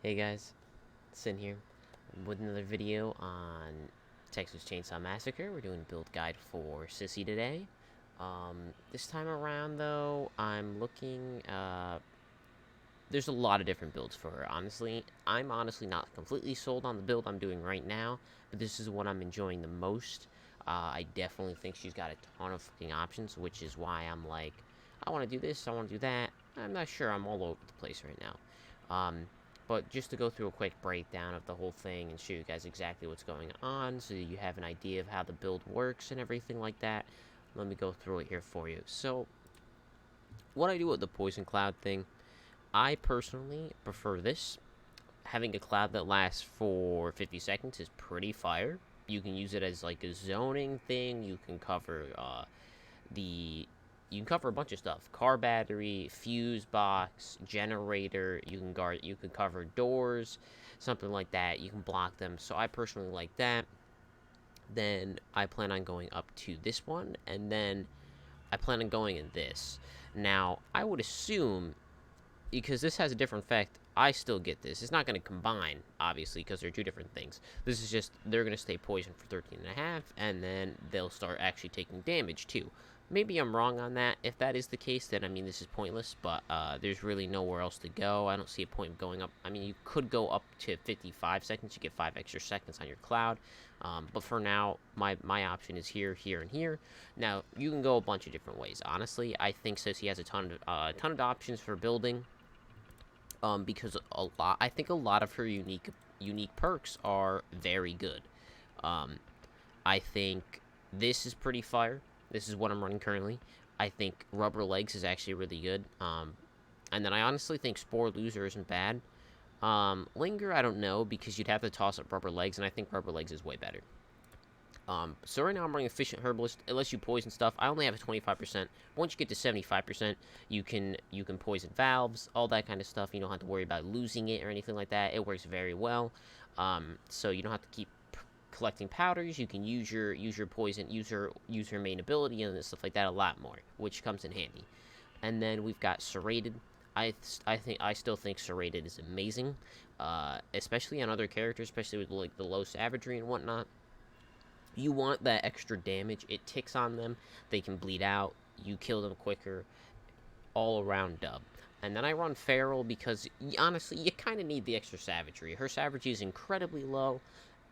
Hey guys, Sin here with another video on Texas Chainsaw Massacre. We're doing a build guide for Sissy today. This time around, though, I'm looking. There's a lot of different builds for her. Honestly, I'm honestly not completely sold on the build I'm doing right now, but this is what I'm enjoying the most. I definitely think she's got a ton of fucking options, which is why I'm like, I want to do this, I want to do that. I'm not sure. I'm all over the place right now. But just to go through a quick breakdown of the whole thing and show you guys exactly what's going on so you have an idea of how the build works and everything like that, let me go through it here for you. So, what I do with the Poison Cloud thing, I personally prefer this. Having a cloud that lasts for 50 seconds is pretty fire. You can use it as like a zoning thing. You can cover the you can cover a bunch of stuff: car battery, fuse box, generator. You can cover doors, something like that. You can block them. So I personally like that. Then I plan on going up to this one, and then I plan on going in this. Now I would assume, because this has a different effect, I still get this. It's not going to combine, obviously, because they're two different things. This is just, they're going to stay poisoned for 13 and a half, and then they'll start actually taking damage, too. Maybe I'm wrong on that. If that is the case, then, I mean, this is pointless, but there's really nowhere else to go. I don't see a point of going up. I mean, you could go up to 55 seconds. You get 5 extra seconds on your cloud. But for now, my option is here, here, and here. Now, you can go a bunch of different ways. Honestly, I think Sissy has a ton of options for building. Because I think a lot of her unique perks are very good. I think this is pretty fire. This is what I'm running currently. I think Rubber Legs is actually really good. And then I honestly think Spore Loser isn't bad. Linger, I don't know, because you'd have to toss up Rubber Legs, and I think Rubber Legs is way better. So right now I'm running Efficient Herbalist. It lets you poison stuff. I only have a 25%. Once you get to 75%, you can poison valves, all that kind of stuff. You don't have to worry about losing it or anything like that. It works very well. So you don't have to keep collecting powders. You can use your poison, use her main ability and stuff like that a lot more, which comes in handy. And then we've got Serrated. I still think Serrated is amazing, especially on other characters, especially with like the low savagery and whatnot. You want that extra damage. It ticks on them. They can bleed out. You kill them quicker. All around dub. And then I run Feral because, honestly, you kind of need the extra savagery. Her savagery is incredibly low,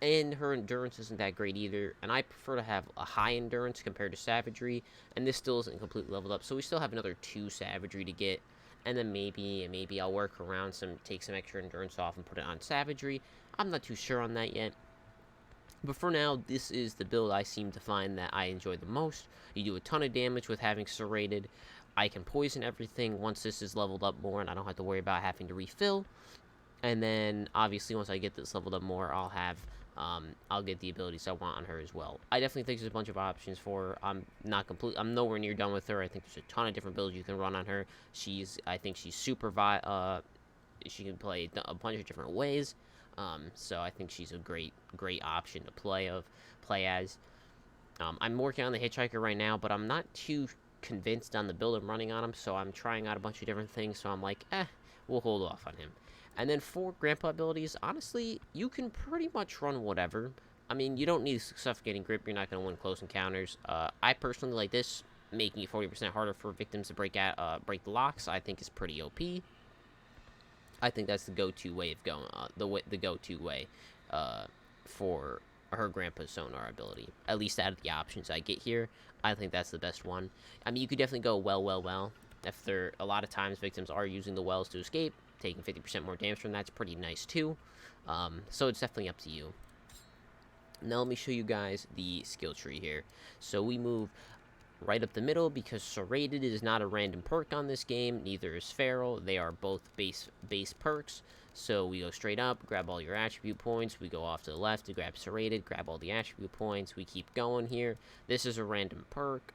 and her endurance isn't that great either. And I prefer to have a high endurance compared to savagery, and this still isn't completely leveled up. So we still have another 2 savagery to get. And then maybe I'll work around take some extra endurance off and put it on savagery. I'm not too sure on that yet. But for now, this is the build I seem to find that I enjoy the most. You do a ton of damage with having Serrated. I can poison everything once this is leveled up more, and I don't have to worry about having to refill. And then, obviously, once I get this leveled up more, I'll get the abilities I want on her as well. I definitely think there's a bunch of options for her. I'm nowhere near done with her. I think there's a ton of different builds you can run on her. I think she's super she can play a bunch of different ways. So I think she's a great option to play as. I'm working on the Hitchhiker right now, but I'm not too convinced on the build I'm running on him, so I'm trying out a bunch of different things, so I'm like, we'll hold off on him. And then for Grandpa abilities, honestly, you can pretty much run whatever. I mean, you don't need Suffocating Grip, you're not going to win close encounters. I personally like this, making it 40% harder for victims to break the locks, I think is pretty OP. I think that's the go-to way of going. The go-to way for her Grandpa's Sonar ability. At least out of the options I get here, I think that's the best one. I mean, you could definitely go well. If a lot of times victims are using the wells to escape, taking 50% more damage from that's pretty nice too. So it's definitely up to you. Now let me show you guys the skill tree here. So we move right up the middle because Serrated is not a random perk on this game. Neither is Feral. They are both base perks. So we go straight up, grab all your attribute points. We go off to the left to grab Serrated, grab all the attribute points. We keep going here. This is a random perk.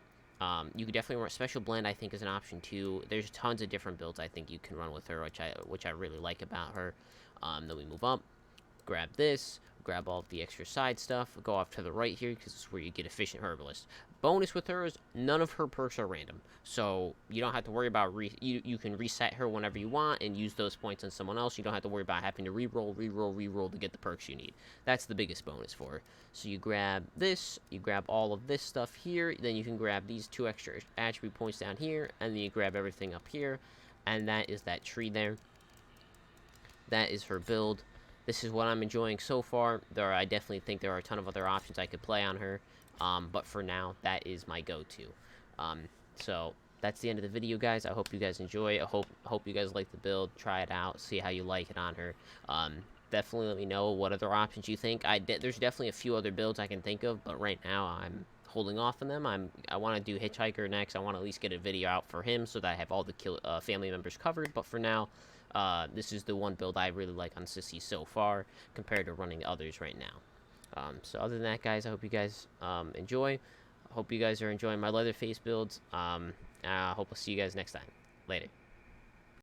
You could definitely run Special Blend, I think, is an option too. There's tons of different builds I think you can run with her, which I really like about her. Then we move up, grab this, grab all of the extra side stuff, go off to the right here because this is where you get Efficient Herbalist. bonus with her is none of her perks are random. So you don't have to worry about you can reset her whenever you want and use those points on someone else. You don't have to worry about having to re-roll to get the perks you need. That's the biggest bonus for her. So you grab this, you grab all of this stuff here, then you can grab these 2 extra attribute points down here, and then you grab everything up here, and that is that tree there. That is her build. This is what I'm enjoying so far. I definitely think there are a ton of other options I could play on her. But for now, that is my go-to. So that's the end of the video, guys. I hope you guys enjoy. I hope you guys like the build. Try it out. See how you like it on her. Definitely let me know what other options you think. There's definitely a few other builds I can think of, but right now I'm holding off on them. I want to do Hitchhiker next. I want to at least get a video out for him so that I have all the family members covered. But for now, this is the one build I really like on Sissy so far compared to running others right now. So other than that, guys, I hope you guys enjoy. I hope you guys are enjoying my Leatherface builds. I hope I'll see you guys next time. Later.